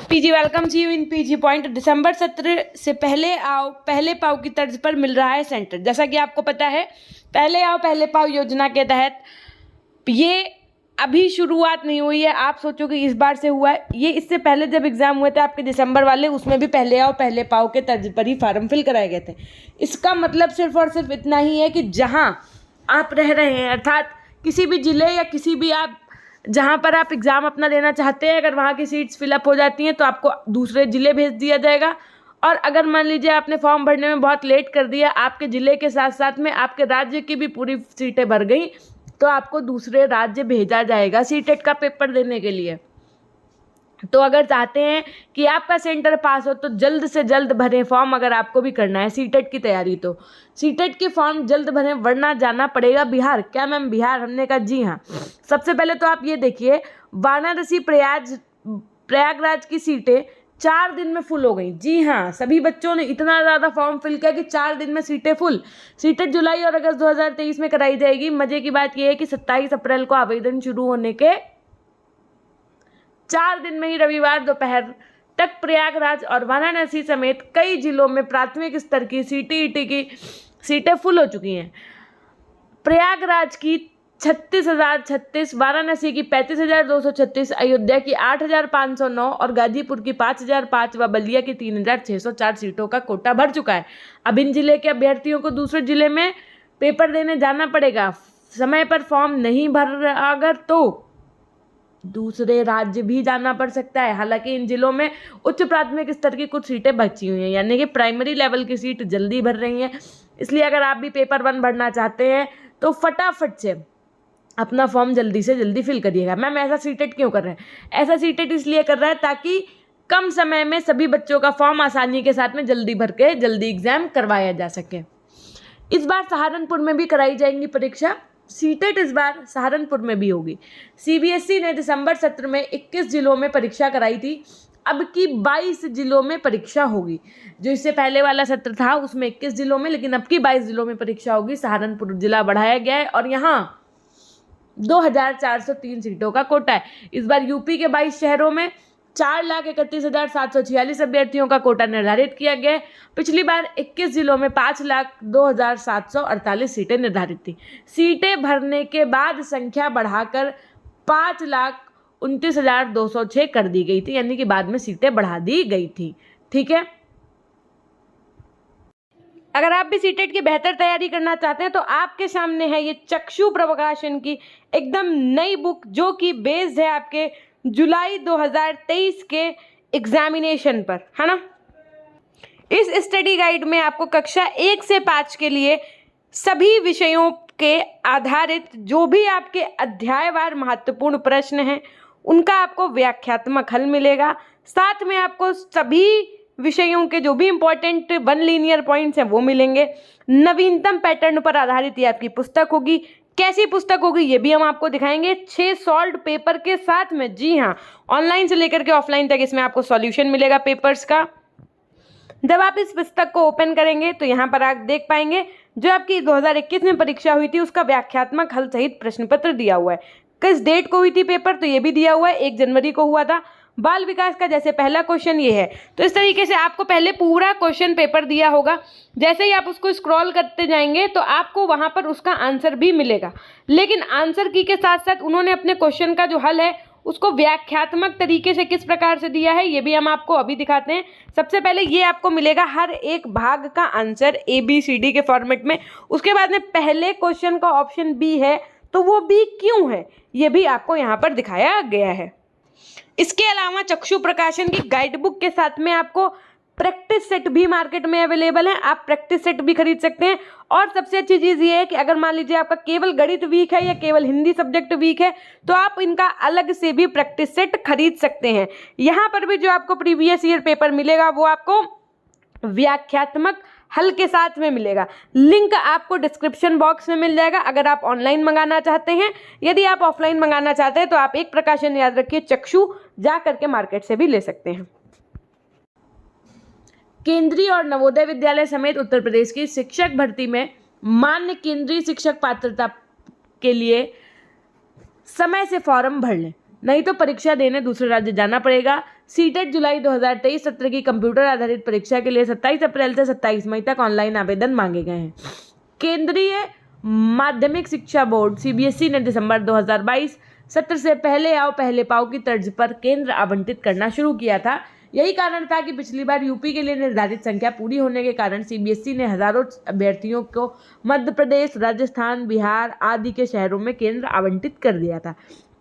PG welcome see you in PG point. दिसंबर सत्र से पहले आओ पहले पाओ की तर्ज पर मिल रहा है सेंटर। जैसा कि आपको पता है, पहले आओ पहले पाओ योजना के तहत ये अभी शुरुआत नहीं हुई है। आप सोचो कि इस बार से हुआ है, ये इससे पहले जब एग्जाम हुए थे आपके दिसंबर वाले, उसमें भी पहले आओ पहले पाओ के तर्ज पर ही फॉर्म फिल कराए गए थे। इसका मतलब सिर्फ और सिर्फ इतना ही है कि जहां आप रह रहे हैं, अर्थात किसी भी जिले या किसी भी आप जहाँ पर आप एग्ज़ाम अपना देना चाहते हैं, अगर वहाँ की सीट्स फिलअप हो जाती हैं तो आपको दूसरे ज़िले भेज दिया जाएगा। और अगर मान लीजिए आपने फॉर्म भरने में बहुत लेट कर दिया, आपके ज़िले के साथ साथ में आपके राज्य की भी पूरी सीटें भर गई, तो आपको दूसरे राज्य भेजा जाएगा सीटेट का पेपर देने के लिए। तो अगर चाहते हैं कि आपका सेंटर पास हो तो जल्द से जल्द भरें फॉर्म। अगर आपको भी करना है सीटेट की तैयारी तो सीटेट के फॉर्म जल्द भरें, वरना जाना पड़ेगा बिहार। क्या मैम बिहार? हमने कहा जी हाँ। सबसे पहले तो आप ये देखिए, वाराणसी प्रयागराज की सीटें 4 दिन में फुल हो गई। जी हाँ, सभी बच्चों ने इतना ज़्यादा फॉर्म फिल किया कि 4 दिन में सीटें फुल। सीटेट जुलाई और अगस्त 2023 में कराई जाएगी। मज़े की बात यह है कि 27 अप्रैल को आवेदन शुरू होने के 4 दिन में ही रविवार दोपहर तक प्रयागराज और वाराणसी समेत कई जिलों में प्राथमिक स्तर की सीटीईटी की सीटें फुल हो चुकी हैं। प्रयागराज की 36,036, वाराणसी की 35,236, अयोध्या की 8,509 और गाजीपुर की 5,005 व बलिया की 3,604 सीटों का कोटा भर चुका है। अब इन जिले के अभ्यर्थियों को दूसरे जिले में पेपर देने जाना पड़ेगा। समय पर फॉर्म नहीं भर अगर तो दूसरे राज्य भी जाना पड़ सकता है। हालांकि इन जिलों में उच्च प्राथमिक स्तर की कुछ सीटें बची हुई हैं, यानी कि प्राइमरी लेवल की सीट जल्दी भर रही हैं। इसलिए अगर आप भी पेपर 1 भरना चाहते हैं तो फटाफट से अपना फॉर्म जल्दी से जल्दी फिल करिएगा। मैम ऐसा सीटेट क्यों कर रहे हैं? ऐसा सीटेट इसलिए कर रहा है ताकि कम समय में सभी बच्चों का फॉर्म आसानी के साथ में जल्दी भर के जल्दी एग्जाम करवाया जा सके। इस बार सहारनपुर में भी कराई जाएंगी परीक्षा। सीटेट इस बार सहारनपुर में भी होगी। सीबीएसई ने दिसंबर सत्र में 21 जिलों में परीक्षा कराई थी, अब की 22 जिलों में परीक्षा होगी। जो इससे पहले वाला सत्र था उसमें 21 जिलों में, लेकिन अब की 22 जिलों में परीक्षा होगी। सहारनपुर जिला बढ़ाया गया है और यहाँ 2,403 सीटों का कोटा है। इस बार यूपी के 22 शहरों में 4,31,746 अभ्यर्थियों का कोटा निर्धारित किया गया है। पिछली बार 21 जिलों में 5,02,748 सीटें निर्धारित थी। सीटें भरने के बाद संख्या बढ़ाकर 5,29,206 कर दी गई थी, यानी कि बाद में सीटें बढ़ा दी गई थी। ठीक है, अगर आप भी सीटेट की बेहतर तैयारी करना चाहते हैं तो आपके सामने है ये चक्षु प्रकाशन की एकदम नई बुक, जो कि बेस्ड है आपके जुलाई 2023 के एग्जामिनेशन पर, है ना। इस स्टडी गाइड में आपको कक्षा 1 से 5 के लिए सभी विषयों के आधारित जो भी आपके अध्यायवार महत्वपूर्ण प्रश्न हैं उनका आपको व्याख्यात्मक हल मिलेगा। साथ में आपको सभी विषयों के जो भी इंपॉर्टेंट 1 लीनियर पॉइंट्स हैं वो मिलेंगे। नवीनतम पैटर्न पर आधारित ये आपकी पुस्तक होगी। कैसी पुस्तक होगी ये भी हम आपको दिखाएंगे, 6 सॉल्व्ड पेपर के साथ में। जी हाँ, ऑनलाइन से लेकर के ऑफलाइन तक इसमें आपको सॉल्यूशन मिलेगा पेपर्स का। जब आप इस पुस्तक को ओपन करेंगे तो यहाँ पर आप देख पाएंगे जो आपकी 2021 में परीक्षा हुई थी उसका व्याख्यात्मक हल सहित प्रश्न पत्र दिया हुआ है। किस डेट को हुई थी पेपर, तो ये भी दिया हुआ है, 1 जनवरी को हुआ था। बाल विकास का जैसे पहला क्वेश्चन ये है, तो इस तरीके से आपको पहले पूरा क्वेश्चन पेपर दिया होगा। जैसे ही आप उसको स्क्रॉल करते जाएंगे तो आपको वहां पर उसका आंसर भी मिलेगा, लेकिन आंसर की के साथ साथ उन्होंने अपने क्वेश्चन का जो हल है उसको व्याख्यात्मक तरीके से किस प्रकार से दिया है ये भी हम आपको अभी दिखाते हैं। सबसे पहले ये आपको मिलेगा हर एक भाग का आंसर ABCD के फॉर्मेट में। उसके बाद में पहले क्वेश्चन का ऑप्शन बी है, तो वो बी क्यों है ये भी आपको यहाँ पर दिखाया गया है। इसके अलावा चक्षु प्रकाशन की गाइड बुक के साथ में आपको प्रैक्टिस सेट भी मार्केट में अवेलेबल है, आप प्रैक्टिस सेट भी खरीद सकते हैं। और सबसे अच्छी चीज़ ये है कि अगर मान लीजिए आपका केवल गणित वीक है या केवल हिंदी सब्जेक्ट वीक है तो आप इनका अलग से भी प्रैक्टिस सेट खरीद सकते हैं। यहाँ पर भी जो आपको प्रीवियस ईयर पेपर मिलेगा वो आपको व्याख्यात्मक हल के साथ में मिलेगा। लिंक आपको डिस्क्रिप्शन बॉक्स में मिल जाएगा अगर आप ऑनलाइन मंगाना चाहते हैं। यदि आप ऑफलाइन मंगाना चाहते हैं तो आप एक प्रकाशन याद रखिए, चक्षु जा करके मार्केट से भी ले सकते हैं। केंद्रीय और नवोदय विद्यालय समेत उत्तर प्रदेश की शिक्षक भर्ती में मान्य केंद्रीय शिक्षक पात्रता के लिए समय से फॉर्म भर लें। नहीं तो परीक्षा देने दूसरे राज्य जाना पड़ेगा। सीटेट जुलाई 2023 सत्र की कंप्यूटर आधारित परीक्षा के लिए 27 अप्रैल से 27 मई तक ऑनलाइन आवेदन मांगे गए हैं। केंद्रीय माध्यमिक शिक्षा बोर्ड सीबीएसई ने दिसंबर 2022 सत्र से पहले आओ पहले पाओ की तर्ज पर केंद्र आवंटित करना शुरू किया था। यही कारण था कि पिछली बार यूपी के लिए निर्धारित संख्या पूरी होने के कारण सीबीएसई ने हजारों अभ्यर्थियों को मध्य प्रदेश, राजस्थान, बिहार आदि के शहरों में केंद्र आवंटित कर दिया था।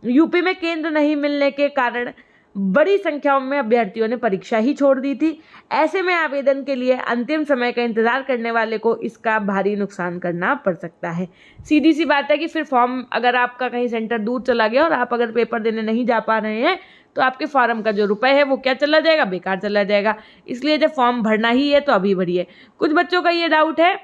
यूपी में केंद्र नहीं मिलने के कारण बड़ी संख्याओं में अभ्यर्थियों ने परीक्षा ही छोड़ दी थी। ऐसे में आवेदन के लिए अंतिम समय का इंतजार करने वाले को इसका भारी नुकसान करना पड़ सकता है। सीधी सी बात है कि फिर फॉर्म, अगर आपका कहीं सेंटर दूर चला गया और आप अगर पेपर देने नहीं जा पा रहे हैं तो आपके फॉर्म का जो रुपए है वो क्या चला जाएगा, बेकार चला जाएगा। इसलिए जब फॉर्म भरना ही है तो अभी भरिए। कुछ बच्चों का ये डाउट है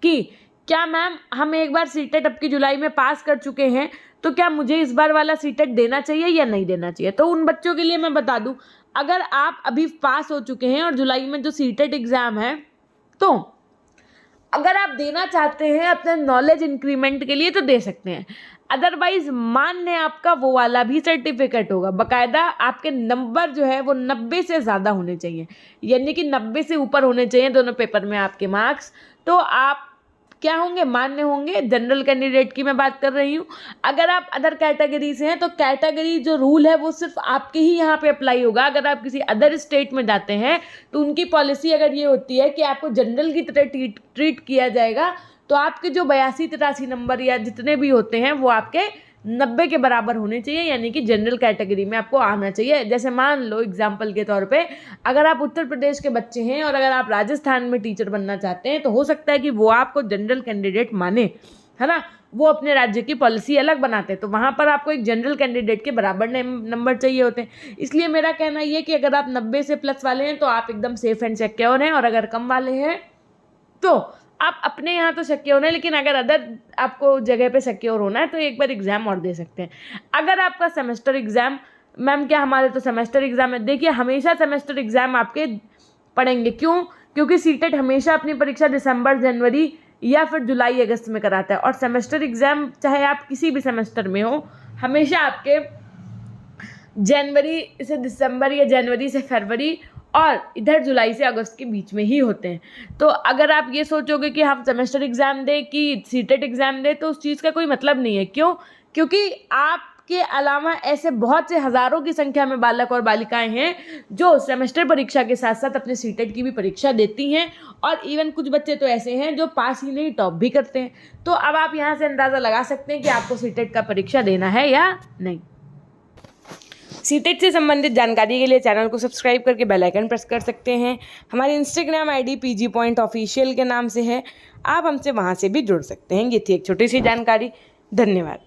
कि क्या मैम हम एक बार सीटेट अब की जुलाई में पास कर चुके हैं तो क्या मुझे इस बार वाला सीटेट देना चाहिए या नहीं देना चाहिए। तो उन बच्चों के लिए मैं बता दूं, अगर आप अभी पास हो चुके हैं और जुलाई में जो सीटेट एग्ज़ाम है तो अगर आप देना चाहते हैं अपने नॉलेज इंक्रीमेंट के लिए तो दे सकते हैं। अदरवाइज मान्य आपका वो वाला भी सर्टिफिकेट होगा, बाकायदा आपके नंबर जो है वो 90 से ज़्यादा होने चाहिए, यानी कि 90 से ऊपर होने चाहिए दोनों पेपर में आपके मार्क्स। तो आप क्या होंगे, मान्य होंगे। जनरल कैंडिडेट की मैं बात कर रही हूँ। अगर आप अदर कैटेगरी से हैं तो कैटेगरी जो रूल है वो सिर्फ आपके ही यहाँ पे अप्लाई होगा। अगर आप किसी अदर स्टेट में जाते हैं तो उनकी पॉलिसी अगर ये होती है कि आपको जनरल की तरह ट्रीट किया जाएगा तो आपके जो 82-83 नंबर या जितने भी होते हैं वो आपके 90 के बराबर होने चाहिए, यानी कि जनरल कैटेगरी में आपको आना चाहिए। जैसे मान लो एग्जाम्पल के तौर पे अगर आप उत्तर प्रदेश के बच्चे हैं और अगर आप राजस्थान में टीचर बनना चाहते हैं तो हो सकता है कि वो आपको जनरल कैंडिडेट माने, है ना। वो अपने राज्य की पॉलिसी अलग बनाते हैं तो वहाँ पर आपको एक जनरल कैंडिडेट के बराबर नंबर चाहिए होते हैं। इसलिए मेरा कहना ये कि अगर आप 90 से प्लस वाले हैं तो आप एकदम सेफ एंड सिक्योर हैं, और अगर कम वाले हैं तो आप अपने यहाँ तो सिक्योर है, लेकिन अगर अदर आपको जगह पे सिक्योर होना है तो एक बार एग्ज़ाम और दे सकते हैं। अगर आपका सेमेस्टर एग्ज़ाम, मैम क्या हमारे तो सेमेस्टर एग्ज़ाम है, देखिए हमेशा सेमेस्टर एग्ज़ाम आपके पढ़ेंगे। क्यों? क्योंकि सीटेट हमेशा अपनी परीक्षा दिसंबर, जनवरी या फिर जुलाई, अगस्त में कराता है, और सेमेस्टर एग्ज़ाम चाहे आप किसी भी सेमेस्टर में हो हमेशा आपके जनवरी से दिसंबर या जनवरी से फरवरी और इधर जुलाई से अगस्त के बीच में ही होते हैं। तो अगर आप ये सोचोगे कि हम सेमेस्टर एग्ज़ाम दें कि सीटेट एग्ज़ाम दें तो उस चीज़ का कोई मतलब नहीं है। क्यों? क्योंकि आपके अलावा ऐसे बहुत से हज़ारों की संख्या में बालक और बालिकाएं हैं जो सेमेस्टर परीक्षा के साथ साथ अपने सीटेट की भी परीक्षा देती हैं, और इवन कुछ बच्चे तो ऐसे हैं जो पास ही नहीं टॉप भी करते हैं। तो अब आप यहाँ से अंदाज़ा लगा सकते हैं कि आपको सीटेट का परीक्षा देना है या नहीं। सीटेट से संबंधित जानकारी के लिए चैनल को सब्सक्राइब करके बेल आइकन प्रेस कर सकते हैं। हमारी इंस्टाग्राम आईडी PG.Official के नाम से है, आप हमसे वहाँ से भी जुड़ सकते हैं। ये थी एक छोटी सी जानकारी। धन्यवाद।